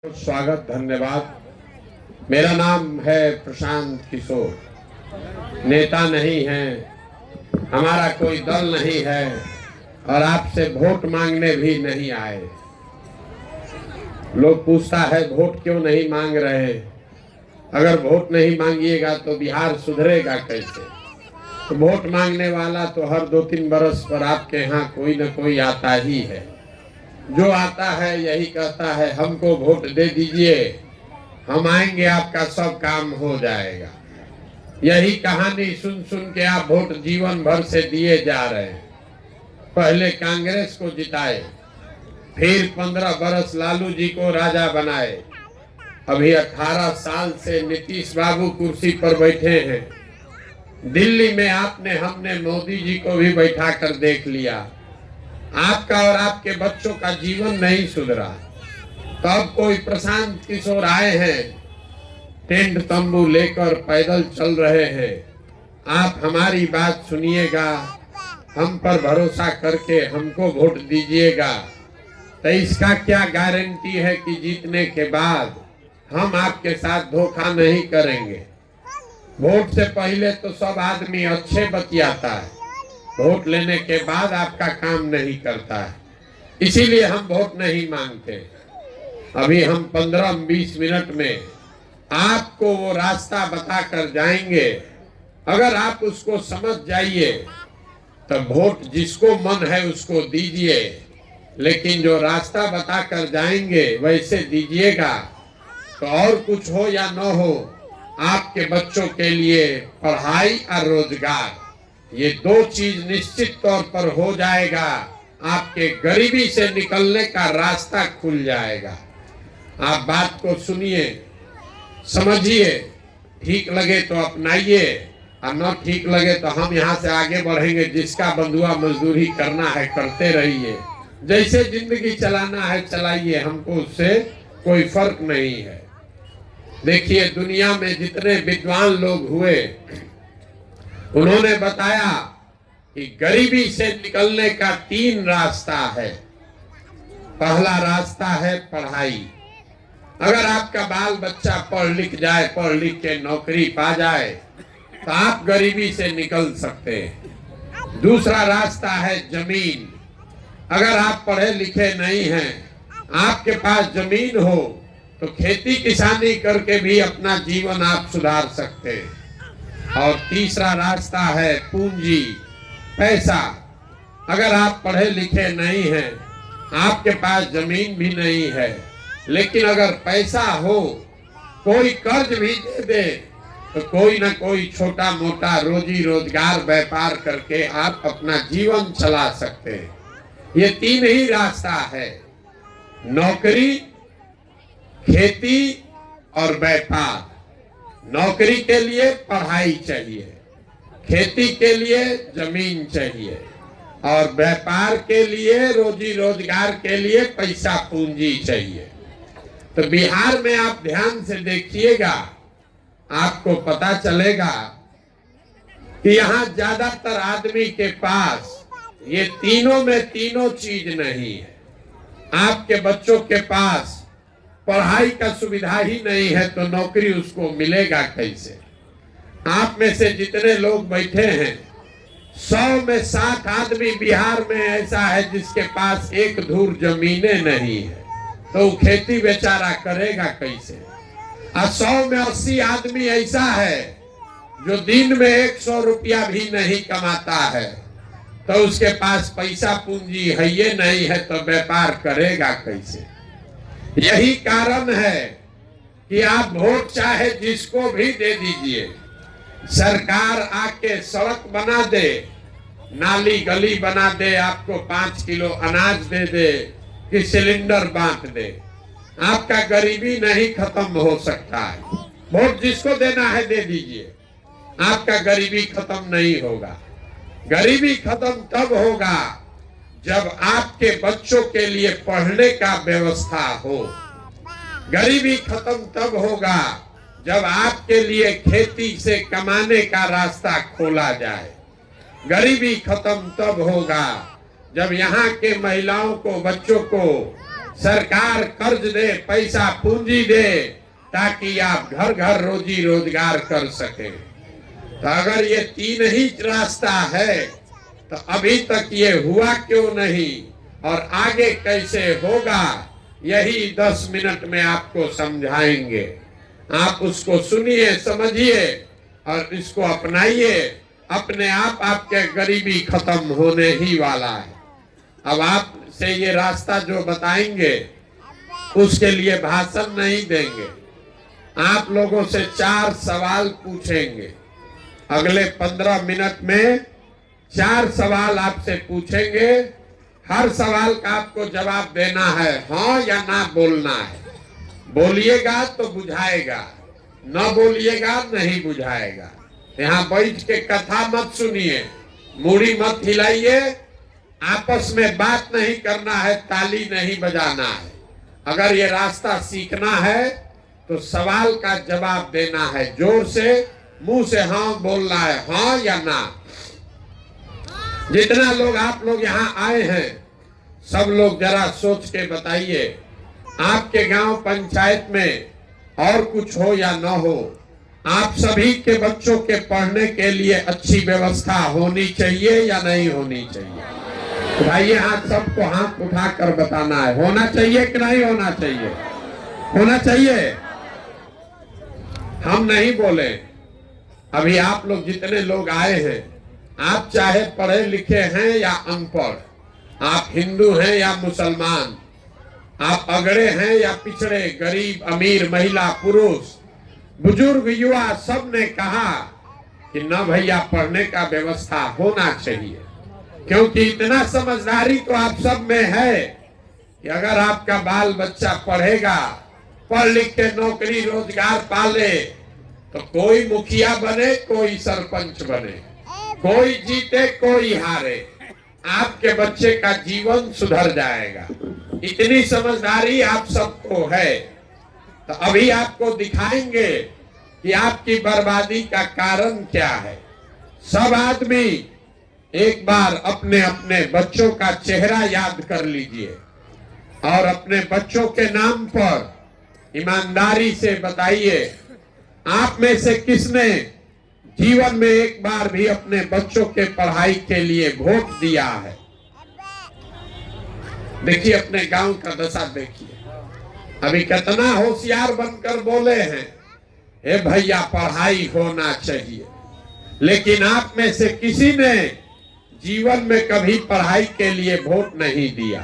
स्वागत, धन्यवाद। मेरा नाम है प्रशांत किशोर। नेता नहीं है, हमारा कोई दल नहीं है और आपसे वोट मांगने भी नहीं आए। लोग पूछता है वोट क्यों नहीं मांग रहे। अगर वोट नहीं मांगिएगा तो बिहार सुधरेगा कैसे। तो वोट मांगने वाला तो हर 2-3 बरस पर आपके यहाँ कोई न कोई आता ही है। जो आता है यही कहता है हमको वोट दे दीजिए, हम आएंगे, आपका सब काम हो जाएगा। यही कहानी सुन सुन के आप वोट जीवन भर से दिए जा रहे हैं। पहले कांग्रेस को जिताए, फिर 15 बरस लालू जी को राजा बनाए। अभी 18 साल से नीतीश बाबू कुर्सी पर बैठे हैं। दिल्ली में आपने हमने मोदी जी को भी बैठा कर देख लिया। आपका और आपके बच्चों का जीवन नहीं सुधरा। तब कोई प्रशांत किशोर आए हैं, टेंट तंबू लेकर पैदल चल रहे हैं। आप हमारी बात सुनिएगा, हम पर भरोसा करके हमको वोट दीजिएगा। तो इसका क्या गारंटी है कि जीतने के बाद हम आपके साथ धोखा नहीं करेंगे। वोट से पहले तो सब आदमी अच्छे बतियाता है, वोट लेने के बाद आपका काम नहीं करता है। इसीलिए हम वोट नहीं मांगते। अभी हम 15-20 मिनट में आपको वो रास्ता बता कर जाएंगे। अगर आप उसको समझ जाइए तो वोट जिसको मन है उसको दीजिए, लेकिन जो रास्ता बता कर जाएंगे वैसे दीजिएगा। तो और कुछ हो या न हो, आपके बच्चों के लिए पढ़ाई और रोजगार, ये 2 चीज निश्चित तौर पर हो जाएगा। आपके गरीबी से निकलने का रास्ता खुल जाएगा। आप बात को सुनिए, समझिए, ठीक लगे तो अपनाइए और न ठीक लगे तो हम यहाँ से आगे बढ़ेंगे। जिसका बंधुआ मजदूरी करना है करते रहिए, जैसे जिंदगी चलाना है चलाइए, हमको उससे कोई फर्क नहीं है। देखिए, दुनिया में जितने विद्वान लोग हुए उन्होंने बताया कि गरीबी से निकलने का 3 रास्ता है। पहला रास्ता है पढ़ाई। अगर आपका बाल बच्चा पढ़ लिख जाए, पढ़ लिख के नौकरी पा जाए तो आप गरीबी से निकल सकते हैं। दूसरा रास्ता है जमीन। अगर आप पढ़े लिखे नहीं हैं, आपके पास जमीन हो तो खेती किसानी करके भी अपना जीवन आप सुधार सकते हैं। और तीसरा रास्ता है पूंजी, पैसा। अगर आप पढ़े लिखे नहीं हैं, आपके पास जमीन भी नहीं है, लेकिन अगर पैसा हो, कोई कर्ज भी दे दे तो कोई ना कोई छोटा मोटा रोजी रोजगार व्यापार करके आप अपना जीवन चला सकते हैं। ये 3 ही रास्ता है, नौकरी, खेती और व्यापार। नौकरी के लिए पढ़ाई चाहिए, खेती के लिए जमीन चाहिए और व्यापार के लिए, रोजी रोजगार के लिए पैसा पूंजी चाहिए। तो बिहार में आप ध्यान से देखिएगा, आपको पता चलेगा कि यहाँ ज्यादातर आदमी के पास ये तीनों में तीनों चीज नहीं है। आपके बच्चों के पास पढ़ाई का सुविधा ही नहीं है तो नौकरी उसको मिलेगा कैसे। आप में से जितने लोग बैठे हैं, 100 में 60 आदमी बिहार में ऐसा है जिसके पास 1 धूर जमीनें नहीं है, तो वो खेती बेचारा करेगा कैसे। और 100 में 80 आदमी ऐसा है जो दिन में 100 रुपया भी नहीं कमाता है, तो उसके पास पैसा पूंजी है ये नहीं है, तो व्यापार करेगा कैसे। यही कारण है कि आप वोट चाहे जिसको भी दे दीजिए, सरकार आके सड़क बना दे, नाली गली बना दे, आपको 5 किलो अनाज दे दे कि सिलेंडर बांट दे, आपका गरीबी नहीं खत्म हो सकता है। वोट जिसको देना है दे दीजिए, आपका गरीबी खत्म नहीं होगा। गरीबी खत्म तब होगा जब आपके बच्चों के लिए पढ़ने का व्यवस्था हो। गरीबी खत्म तब होगा जब आपके लिए खेती से कमाने का रास्ता खोला जाए। गरीबी खत्म तब होगा जब यहाँ के महिलाओं को, बच्चों को सरकार कर्ज दे, पैसा पूंजी दे, ताकि आप घर घर रोजी रोजगार कर सके। तो अगर ये तीन ही रास्ता है तो अभी तक ये हुआ क्यों नहीं और आगे कैसे होगा, यही 10 मिनट में आपको समझाएंगे। आप उसको सुनिए, समझिए और इसको अपनाइए। अपने आप आपके गरीबी खत्म होने ही वाला है। अब आपसे ये रास्ता जो बताएंगे उसके लिए भाषण नहीं देंगे, आप लोगों से 4 सवाल पूछेंगे। अगले 15 मिनट में 4 सवाल आपसे पूछेंगे। हर सवाल का आपको जवाब देना है, हाँ या ना बोलना है। बोलिएगा तो बुझाएगा, न बोलिएगा नहीं बुझाएगा। यहाँ बैठ के कथा मत सुनिए, मूड़ी मत हिलाइए, आपस में बात नहीं करना है, ताली नहीं बजाना है। अगर ये रास्ता सीखना है तो सवाल का जवाब देना है, जोर से मुंह से हाँ बोलना है, हाँ या ना। जितना लोग आप लोग यहाँ आए हैं सब लोग जरा सोच के बताइए, आपके गांव पंचायत में और कुछ हो या न हो, आप सभी के बच्चों के पढ़ने के लिए अच्छी व्यवस्था होनी चाहिए या नहीं होनी चाहिए? तो भाई हाथ सबको हाथ उठाकर बताना है, होना चाहिए कि नहीं होना चाहिए? होना चाहिए। हम नहीं बोले। अभी आप लोग जितने लोग आए हैं, आप चाहे पढ़े लिखे हैं या अनपढ़, आप हिंदू हैं या मुसलमान, आप अगड़े हैं या पिछड़े, गरीब अमीर, महिला पुरुष, बुजुर्ग युवा, सब ने कहा कि न भैया पढ़ने का व्यवस्था होना चाहिए। क्योंकि इतना समझदारी तो आप सब में है कि अगर आपका बाल बच्चा पढ़ेगा, पढ़ लिख के नौकरी रोजगार पाले, तो कोई मुखिया बने, कोई सरपंच बने, कोई जीते कोई हारे, आपके बच्चे का जीवन सुधर जाएगा। इतनी समझदारी आप सबको है। तो अभी आपको दिखाएंगे कि आपकी बर्बादी का कारण क्या है। सब आदमी एक बार अपने अपने बच्चों का चेहरा याद कर लीजिए और अपने बच्चों के नाम पर ईमानदारी से बताइए, आप में से किसने जीवन में एक बार भी अपने बच्चों के पढ़ाई के लिए वोट दिया है? देखिए अपने गांव का दशा देखिए। अभी कितना होशियार बनकर बोले हैं, हे भैया पढ़ाई होना चाहिए, लेकिन आप में से किसी ने जीवन में कभी पढ़ाई के लिए वोट नहीं दिया,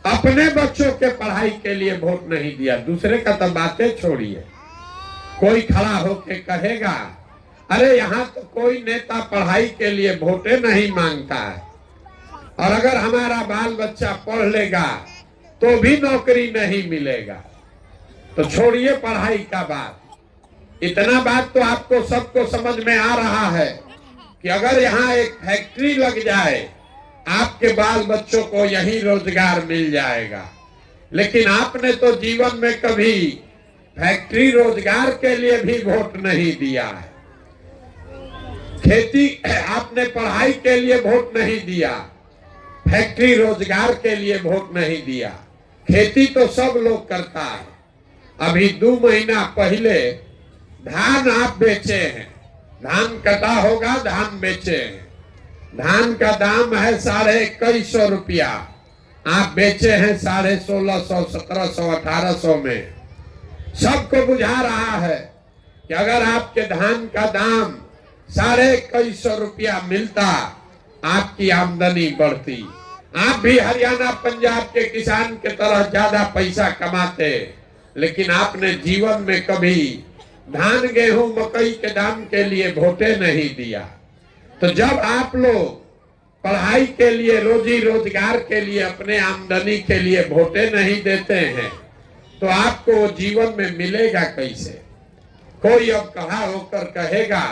अपने बच्चों के पढ़ाई के लिए वोट नहीं दिया। दूसरे का तो बातें छोड़िए, कोई खड़ा होके कहेगा अरे यहाँ तो कोई नेता पढ़ाई के लिए वोटे नहीं मांगता है, और अगर हमारा बाल बच्चा पढ़ लेगा तो भी नौकरी नहीं मिलेगा। तो छोड़िए पढ़ाई का बात, इतना बात तो आपको सबको समझ में आ रहा है कि अगर यहाँ एक फैक्ट्री लग जाए, आपके बाल बच्चों को यही रोजगार मिल जाएगा। लेकिन आपने तो जीवन में कभी फैक्ट्री रोजगार के लिए भी वोट नहीं दिया है। खेती आपने पढ़ाई के लिए वोट नहीं दिया, फैक्ट्री रोजगार के लिए वोट नहीं दिया। खेती तो सब लोग करता है। अभी 2 महीना पहले धान आप बेचे हैं, धान कटा होगा, धान बेचे हैं, धान का दाम है 2150 रुपया, आप बेचे हैं 1650, 1700, 1800 में। सबको बुझा रहा है कि अगर आपके धान का दाम 2150 रुपया मिलता, आपकी आमदनी बढ़ती, आप भी हरियाणा पंजाब के किसान के तरह ज्यादा पैसा कमाते। लेकिन आपने जीवन में कभी धान गेहूं मकई के दाम के लिए वोटे नहीं दिया। तो जब आप लोग पढ़ाई के लिए, रोजी रोजगार के लिए, अपने आमदनी के लिए वोटे नहीं देते हैं, तो आपको वो जीवन में मिलेगा कैसे? कोई अब खड़ा होकर कहेगा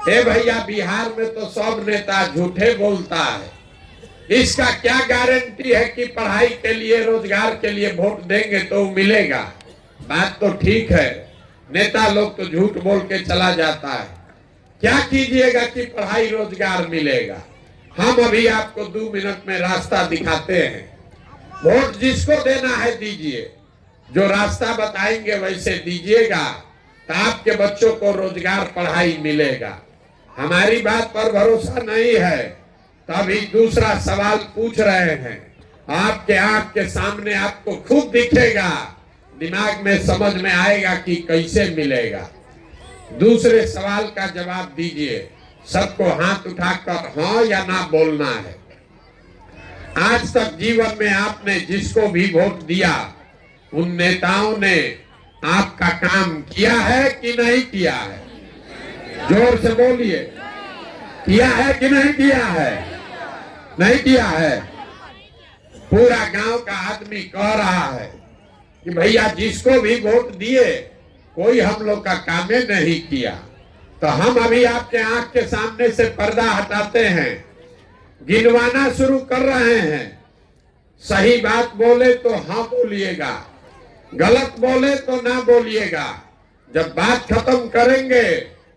हे भैया बिहार में तो सब नेता झूठे बोलता है, इसका क्या गारंटी है कि पढ़ाई के लिए, रोजगार के लिए वोट देंगे तो मिलेगा? बात तो ठीक है, नेता लोग तो झूठ बोल के चला जाता है। क्या कीजिएगा कि पढ़ाई रोजगार मिलेगा? हम अभी आपको 2 मिनट में रास्ता दिखाते हैं। वोट जिसको देना है दीजिए, जो रास्ता बताएंगे वैसे दीजिएगा, तो आपके बच्चों को रोजगार पढ़ाई मिलेगा। हमारी बात पर भरोसा नहीं है तो अभी दूसरा सवाल पूछ रहे हैं, आपके आंख के सामने आपको खुद दिखेगा, दिमाग में समझ में आएगा कि कैसे मिलेगा। दूसरे सवाल का जवाब दीजिए, सबको हाथ उठाकर हाँ या ना बोलना है। आज तक जीवन में आपने जिसको भी वोट दिया, उन नेताओं ने आपका काम किया है कि नहीं किया है? जोर से बोलिए, किया है कि नहीं किया है? नहीं किया है। पूरा गांव का आदमी कह रहा है कि भैया जिसको भी वोट दिए कोई हम लोग का काम नहीं किया। तो हम अभी आपके आंख के सामने से पर्दा हटाते हैं, गिनवाना शुरू कर रहे हैं। सही बात बोले तो हाँ बोलिएगा, गलत बोले तो ना बोलिएगा। जब बात खत्म करेंगे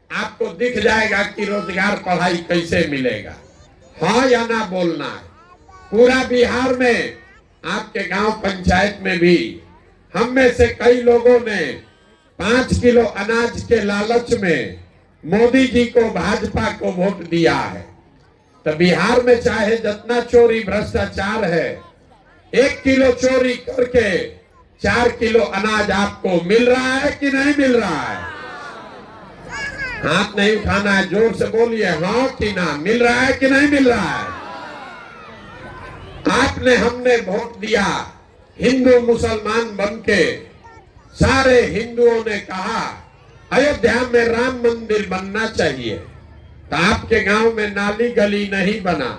आपको दिख जाएगा कि रोजगार पढ़ाई कैसे मिलेगा। हाँ या ना बोलना है। पूरा बिहार में आपके गांव पंचायत में भी हम में से कई लोगों ने 5 किलो अनाज के लालच में मोदी जी को, भाजपा को वोट दिया है। तो बिहार में चाहे जितना चोरी भ्रष्टाचार है, 1 किलो चोरी करके 4 किलो अनाज आपको मिल रहा है कि नहीं मिल रहा है? हाथ नहीं उठाना है, जोर से बोलिए हाँ कि ना। मिल रहा है कि नहीं मिल रहा है? आपने हमने वोट दिया, हिंदू मुसलमान बनके सारे हिंदुओं ने कहा अयोध्या में राम मंदिर बनना चाहिए। तो आपके गांव में नाली गली नहीं बना,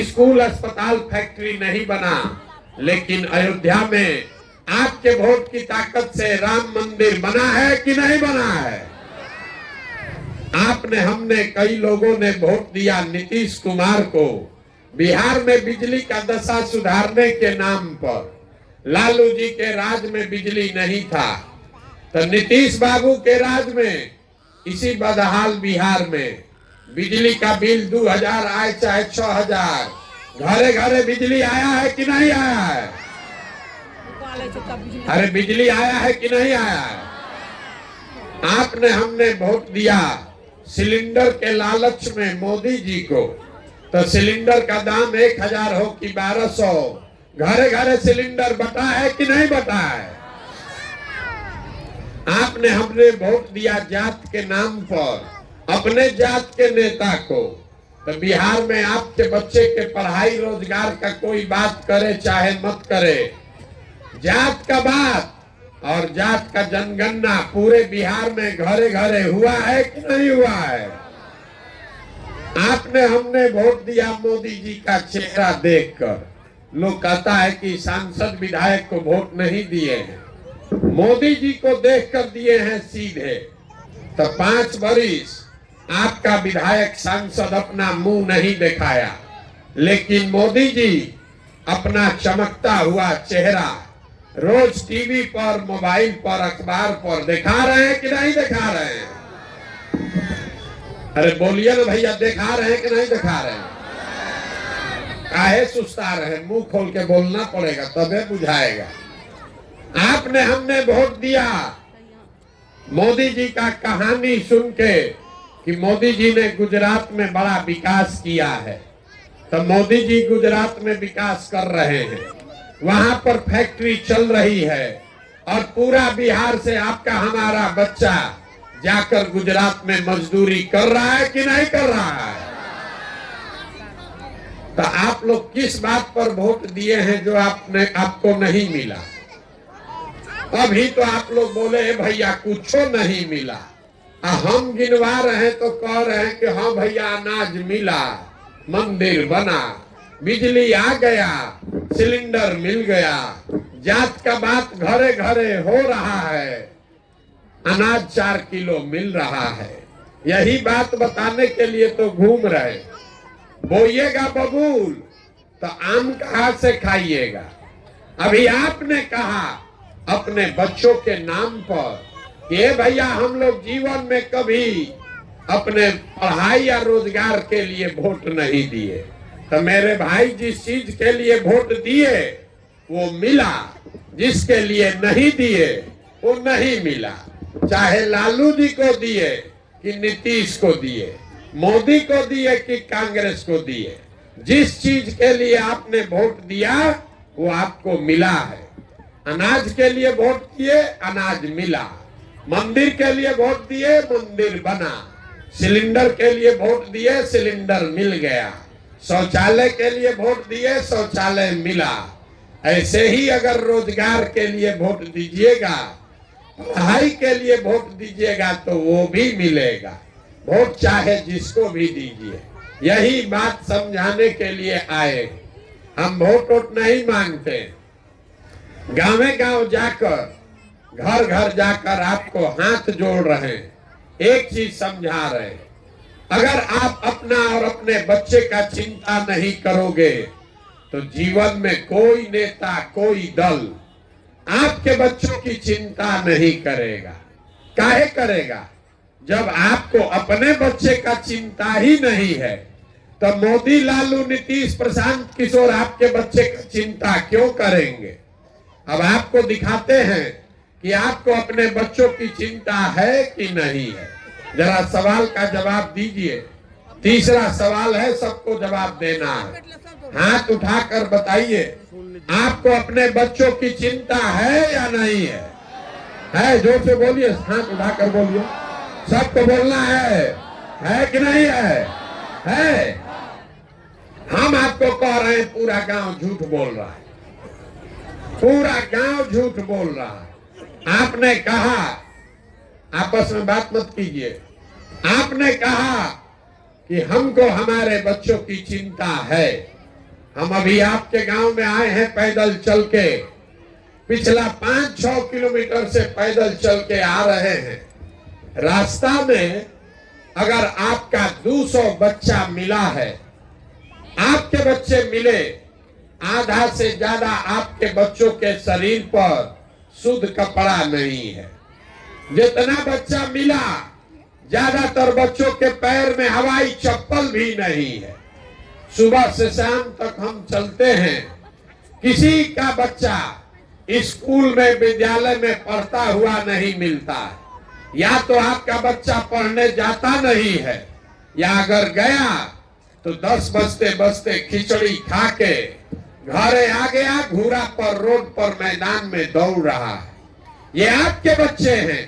स्कूल अस्पताल फैक्ट्री नहीं बना, लेकिन अयोध्या में आपके वोट की ताकत से राम मंदिर बना है कि नहीं बना है? आपने हमने कई लोगों ने वोट दिया नीतीश कुमार को, बिहार में बिजली का दशा सुधारने के नाम पर। लालू जी के राज में बिजली नहीं था, तो नीतीश बाबू के राज में इसी बदहाल बिहार में बिजली का बिल 2000 आए चाहे 6000, घरे घरे बिजली आया है कि नहीं आया है? अरे बिजली आया है कि नहीं आया है? आपने हमने वोट दिया सिलेंडर के लालच में मोदी जी को, तो सिलेंडर का दाम 1000 हो कि 1200, घरे घरे सिलेंडर बटा है कि नहीं बटा है? आपने हमने वोट दिया जात के नाम पर अपने जात के नेता को, तो बिहार में आपके बच्चे के पढ़ाई रोजगार का कोई बात करे चाहे मत करे, जात का बात और जात का जनगणना पूरे बिहार में घरे घरे हुआ है कि नहीं हुआ है? आपने हमने वोट दिया मोदी जी का चेहरा देखकर। लोग कहता है कि सांसद विधायक को वोट नहीं दिए हैं, मोदी जी को देखकर दिए हैं सीधे। तो 5 वर्ष आपका विधायक सांसद अपना मुंह नहीं दिखाया, लेकिन मोदी जी अपना चमकता हुआ चेहरा रोज टीवी पर, मोबाइल पर, अखबार पर दिखा रहे हैं कि नहीं दिखा रहे हैं? अरे बोलिए ना भैया, दिखा रहे हैं कि नहीं दिखा रहे हैं? काहे सुस्ता रहे, मुंह खोल के बोलना पड़ेगा तबे बुझाएगा। आपने हमने वोट दिया मोदी जी का कहानी सुन के कि मोदी जी ने गुजरात में बड़ा विकास किया है। तो मोदी जी गुजरात में विकास कर रहे हैं, वहां पर फैक्ट्री चल रही है, और पूरा बिहार से आपका हमारा बच्चा जाकर गुजरात में मजदूरी कर रहा है कि नहीं कर रहा है? तो आप लोग किस बात पर वोट दिए हैं जो आपको नहीं मिला? अभी तो आप लोग बोले भैया कुछ नहीं मिला, हम गिनवा रहे हैं तो कह रहे हैं कि हाँ भैया अनाज मिला, मंदिर बना, बिजली आ गया, सिलेंडर मिल गया, जात का बात घरे घरे हो रहा है, अनाज 4 किलो मिल रहा है। यही बात बताने के लिए तो घूम रहे। बोइएगा बबूल तो आम कहाँ से खाइएगा? अभी आपने कहा अपने बच्चों के नाम पर कि भैया हम लोग जीवन में कभी अपने पढ़ाई या रोजगार के लिए वोट नहीं दिए। तो मेरे भाई जिस चीज के लिए वोट दिए वो मिला, जिसके लिए नहीं दिए वो नहीं मिला। चाहे लालू जी को दिए कि नीतीश को दिए, मोदी को दिए कि कांग्रेस को दिए, जिस चीज के लिए आपने वोट दिया वो आपको मिला है। अनाज के लिए वोट दिए, अनाज मिला। मंदिर के लिए वोट दिए, मंदिर बना। सिलेंडर के लिए वोट दिए, सिलेंडर मिल गया। शौचालय के लिए वोट दिए, शौचालय मिला। ऐसे ही अगर रोजगार के लिए वोट दीजिएगा, पढ़ाई के लिए वोट दीजिएगा तो वो भी मिलेगा। वोट चाहे जिसको भी दीजिए, यही बात समझाने के लिए आए। हम वोट नहीं मांगते, गांवे गांव जाकर, घर घर जाकर आपको हाथ जोड़ रहे हैं, एक चीज समझा रहे हैं। अगर आप अपना और अपने बच्चे का चिंता नहीं करोगे तो जीवन में कोई नेता, कोई दल आपके बच्चों की चिंता नहीं करेगा। काहे करेगा? जब आपको अपने बच्चे का चिंता ही नहीं है तो मोदी, लालू, नीतीश, प्रशांत किशोर आपके बच्चे का चिंता क्यों करेंगे? अब आपको दिखाते हैं कि आपको अपने बच्चों की चिंता है कि नहीं है। जरा सवाल का जवाब दीजिए। तीसरा सवाल है, सबको जवाब देना है। हाथ उठाकर बताइए, आपको अपने बच्चों की चिंता है या नहीं है? है, जोर से बोलिए, हाथ उठाकर बोलिए। सबको बोलना है कि नहीं है? है। हम आपको कह रहे हैं पूरा गांव झूठ बोल रहा है, पूरा गांव झूठ बोल रहा है। आपने कहा, आपस में बात मत कीजिए, आपने कहा कि हमको हमारे बच्चों की चिंता है। हम अभी आपके गांव में आए हैं पैदल चल के, पिछला 5-6 किलोमीटर से पैदल चल के आ रहे हैं। रास्ता में अगर आपका 200 बच्चा मिला है, आपके बच्चे मिले, आधा से ज्यादा आपके बच्चों के शरीर पर शुद्ध कपड़ा नहीं है। जितना बच्चा मिला, ज्यादातर बच्चों के पैर में हवाई चप्पल भी नहीं है। सुबह से शाम तक हम चलते हैं, किसी का बच्चा स्कूल में, विद्यालय में पढ़ता हुआ नहीं मिलता है। या तो आपका बच्चा पढ़ने जाता नहीं है, या अगर गया तो 10 बजते बजते खिचड़ी खा के घरे आ गया, घूरा पर, रोड पर, मैदान में दौड़ रहा है। ये आपके बच्चे हैं।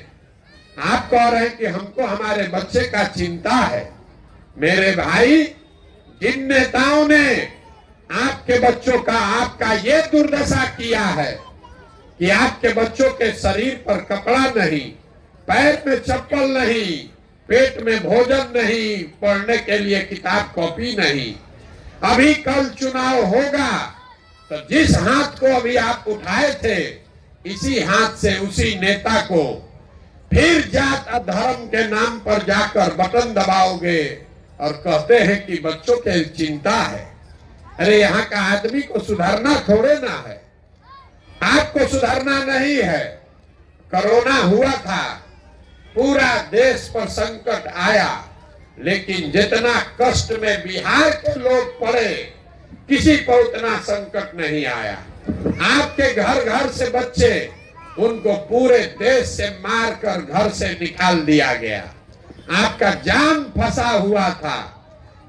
आप कह रहे हैं कि हमको हमारे बच्चे का चिंता है। मेरे भाई, जिन नेताओं ने आपके बच्चों का, आपका ये दुर्दशा किया है कि आपके बच्चों के शरीर पर कपड़ा नहीं, पैर में चप्पल नहीं, पेट में भोजन नहीं, पढ़ने के लिए किताब कॉपी नहीं। अभी कल चुनाव होगा तो जिस हाथ को अभी आप उठाए थे, इसी हाथ से उसी नेता को फिर जात धर्म के नाम पर जाकर बटन दबाओगे और कहते हैं कि बच्चों के चिंता है। अरे यहाँ का आदमी को सुधारना थोड़े ना है, आपको सुधारना नहीं है। कोरोना हुआ था, पूरा देश पर संकट आया, लेकिन जितना कष्ट में बिहार के लोग पड़े, किसी पर उतना संकट नहीं आया। आपके घर घर से बच्चे, उनको पूरे देश से मारकर घर से निकाल दिया गया। आपका जान फंसा हुआ था,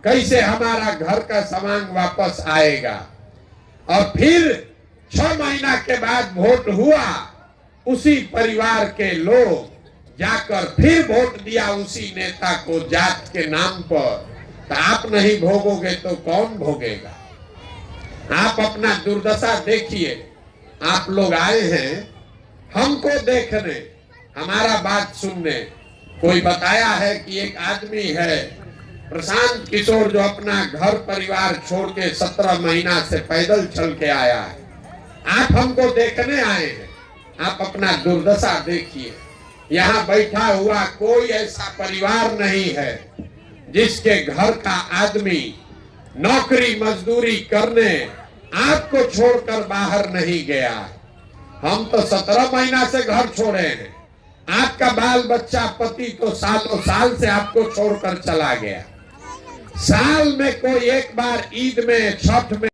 कैसे हमारा घर का सामान वापस आएगा। और फिर 6 महीना के बाद वोट हुआ, उसी परिवार के लोग जाकर फिर वोट दिया उसी नेता को जात के नाम पर। तो आप नहीं भोगोगे तो कौन भोगेगा? आप अपना दुर्दशा देखिए। आप लोग आए हैं हमको देखने, हमारा बात सुनने। कोई बताया है कि एक आदमी है प्रशांत किशोर, जो अपना घर परिवार छोड़ के 17 महीना से पैदल चल के आया है। आप हमको देखने आए हैं, आप अपना दुर्दशा देखिए। यहाँ बैठा हुआ कोई ऐसा परिवार नहीं है जिसके घर का आदमी नौकरी मजदूरी करने आपको छोड़कर बाहर नहीं गया। हम तो 17 महीना से घर छोड़े हैं, आपका बाल बच्चा, पति तो सालों साल से आपको छोड़कर चला गया। साल में कोई एक बार ईद में, छठ में